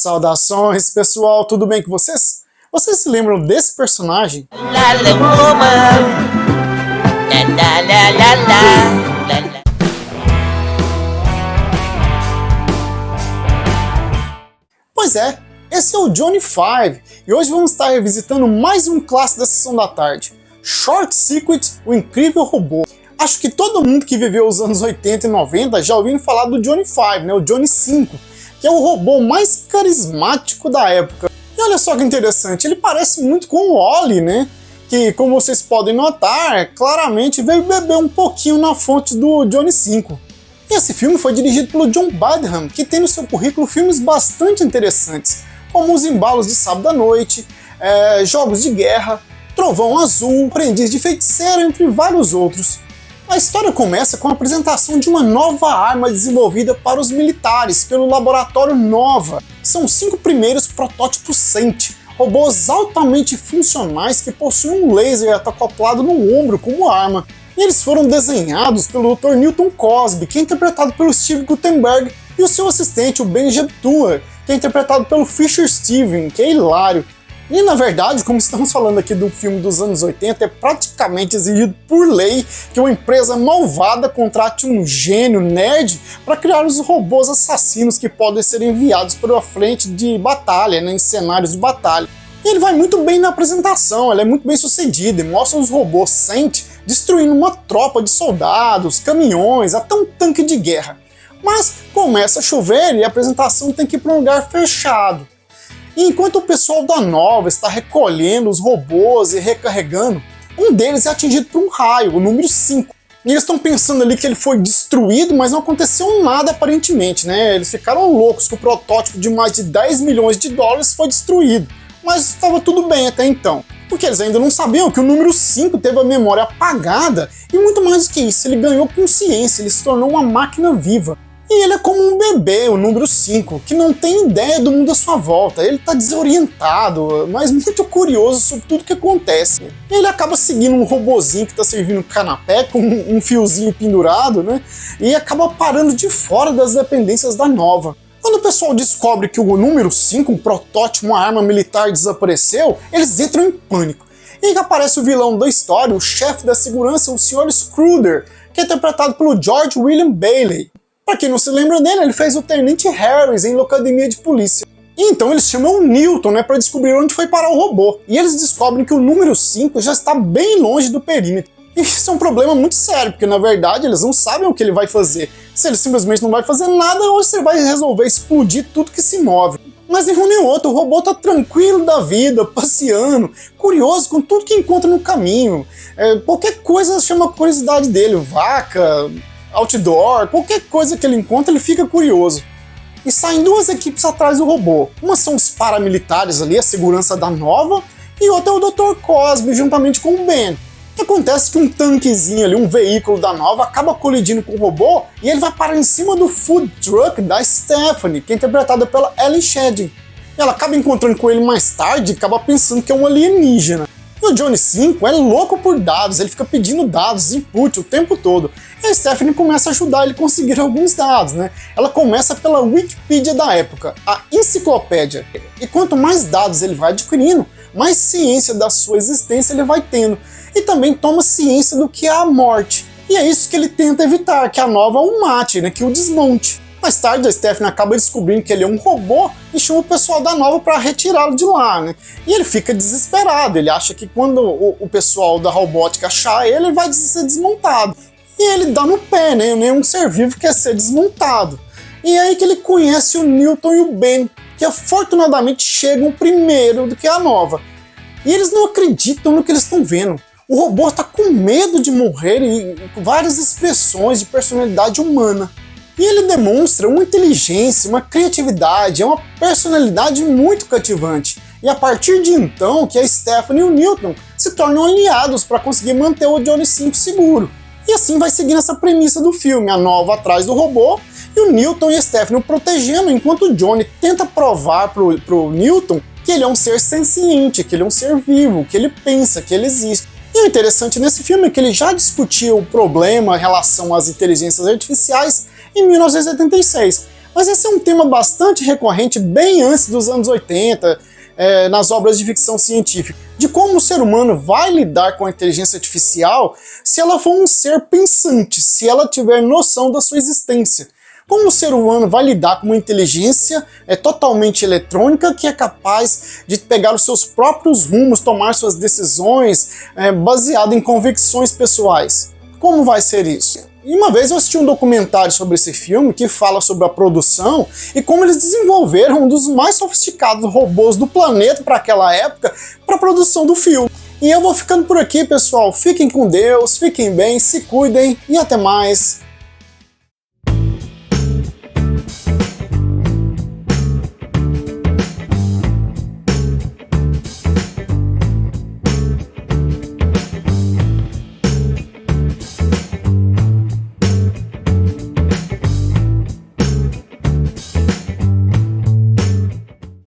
Saudações, pessoal, tudo bem com vocês? Vocês se lembram desse personagem? Pois é, esse é o Johnny Five, e hoje vamos estar revisitando mais um clássico da Sessão da Tarde, Short Circuit, o Incrível Robô. Acho que todo mundo que viveu os anos 80 e 90 já ouviu falar do Johnny Five, né, o Johnny 5, que é o robô mais carismático da época. E olha só que interessante, ele parece muito com o Wall-E, né? Que, como vocês podem notar, claramente veio beber um pouquinho na fonte do Johnny 5. E esse filme foi dirigido pelo John Badham, que tem no seu currículo filmes bastante interessantes, como Os Embalos de Sábado à Noite, Jogos de Guerra, Trovão Azul, Aprendiz de Feiticeiro, entre vários outros. A história começa com a apresentação de uma nova arma desenvolvida para os militares pelo laboratório Nova. São 5 primeiros protótipos SENT, robôs altamente funcionais que possuem um laser acoplado no ombro como arma. E eles foram desenhados pelo Dr. Newton Cosby, que é interpretado pelo Steve Guttenberg, e o seu assistente, o Ben Jeptuer, que é interpretado pelo Fisher Steven, que é hilário. E na verdade, como estamos falando aqui do filme dos anos 80, é praticamente exigido por lei que uma empresa malvada contrate um gênio nerd para criar os robôs assassinos que podem ser enviados para a frente de batalha, né, em cenários de batalha. E ele vai muito bem na apresentação, ele é muito bem sucedido e mostra os robôs SENT destruindo uma tropa de soldados, caminhões, até um tanque de guerra. Mas começa a chover e a apresentação tem que ir para um lugar fechado. E enquanto o pessoal da Nova está recolhendo os robôs e recarregando, um deles é atingido por um raio, o número 5. E eles estão pensando ali que ele foi destruído, mas não aconteceu nada aparentemente, né? Eles ficaram loucos que o protótipo de mais de 10 milhões de dólares foi destruído. Mas estava tudo bem até então, porque eles ainda não sabiam que o número 5 teve a memória apagada e muito mais do que isso, ele ganhou consciência, ele se tornou uma máquina viva. E ele é como um bebê, o número 5, que não tem ideia do mundo à sua volta. Ele está desorientado, mas muito curioso sobre tudo que acontece. E ele acaba seguindo um robozinho que está servindo canapé com um fiozinho pendurado, né? E acaba parando de fora das dependências da Nova. Quando o pessoal descobre que o número 5, um protótipo, uma arma militar, desapareceu, eles entram em pânico. E aí aparece o vilão da história, o chefe da segurança, o Sr. Scruder, que é interpretado pelo George William Bailey. Pra quem não se lembra dele, ele fez o Tenente Harris em Locademia de Polícia. E então eles chamam o Newton, né, para descobrir onde foi parar o robô. E eles descobrem que o número 5 já está bem longe do perímetro. E isso é um problema muito sério, porque na verdade eles não sabem o que ele vai fazer. Se ele simplesmente não vai fazer nada, ou se ele vai resolver explodir tudo que se move. Mas nenhum nem outro, o robô tá tranquilo da vida, passeando, curioso com tudo que encontra no caminho. Qualquer coisa chama a curiosidade dele, vaca, outdoor, qualquer coisa que ele encontra, ele fica curioso. E saem 2 equipes atrás do robô. Uma são os paramilitares ali, a segurança da Nova, e outra é o Dr. Cosby, juntamente com o Ben. E acontece que um tanquezinho ali, um veículo da Nova, acaba colidindo com o robô, e ele vai parar em cima do food truck da Stephanie, que é interpretada pela Ellen Shedding. Ela acaba encontrando com ele mais tarde e acaba pensando que é um alienígena. E o Johnny 5 é louco por dados, ele fica pedindo dados, input o tempo todo. E a Stephanie começa a ajudar ele a conseguir alguns dados, né? Ela começa pela Wikipedia da época, a enciclopédia. E quanto mais dados ele vai adquirindo, mais ciência da sua existência ele vai tendo. E também toma ciência do que é a morte. E é isso que ele tenta evitar, que a Nova o mate, né? Que o desmonte. Mais tarde, a Stephanie acaba descobrindo que ele é um robô e chama o pessoal da Nova para retirá-lo de lá, né? E ele fica desesperado, ele acha que quando o pessoal da robótica achar ele, ele vai ser desmontado. E ele dá no pé, né? Nenhum ser vivo quer ser desmontado. E é aí que ele conhece o Newton e o Ben, que afortunadamente chegam primeiro do que a Nova. E eles não acreditam no que eles estão vendo. O robô está com medo de morrer e com várias expressões de personalidade humana. E ele demonstra uma inteligência, uma criatividade, uma personalidade muito cativante. E a partir de então que a Stephanie e o Newton se tornam aliados para conseguir manter o Johnny 5 seguro. E assim vai seguindo essa premissa do filme, a Nova atrás do robô e o Newton e a Stephanie o protegendo, enquanto o Johnny tenta provar pro Newton que ele é um ser senciente, que ele é um ser vivo, que ele pensa, que ele existe. E o interessante nesse filme é que ele já discutiu o problema em relação às inteligências artificiais em 1986. Mas esse é um tema bastante recorrente bem antes dos anos 80, nas obras de ficção científica, de como o ser humano vai lidar com a inteligência artificial se ela for um ser pensante, se ela tiver noção da sua existência. Como o ser humano vai lidar com uma inteligência totalmente eletrônica que é capaz de pegar os seus próprios rumos, tomar suas decisões baseado em convicções pessoais? Como vai ser isso? E uma vez eu assisti um documentário sobre esse filme que fala sobre a produção e como eles desenvolveram um dos mais sofisticados robôs do planeta para aquela época para a produção do filme. E eu vou ficando por aqui, pessoal. Fiquem com Deus, fiquem bem, se cuidem e até mais.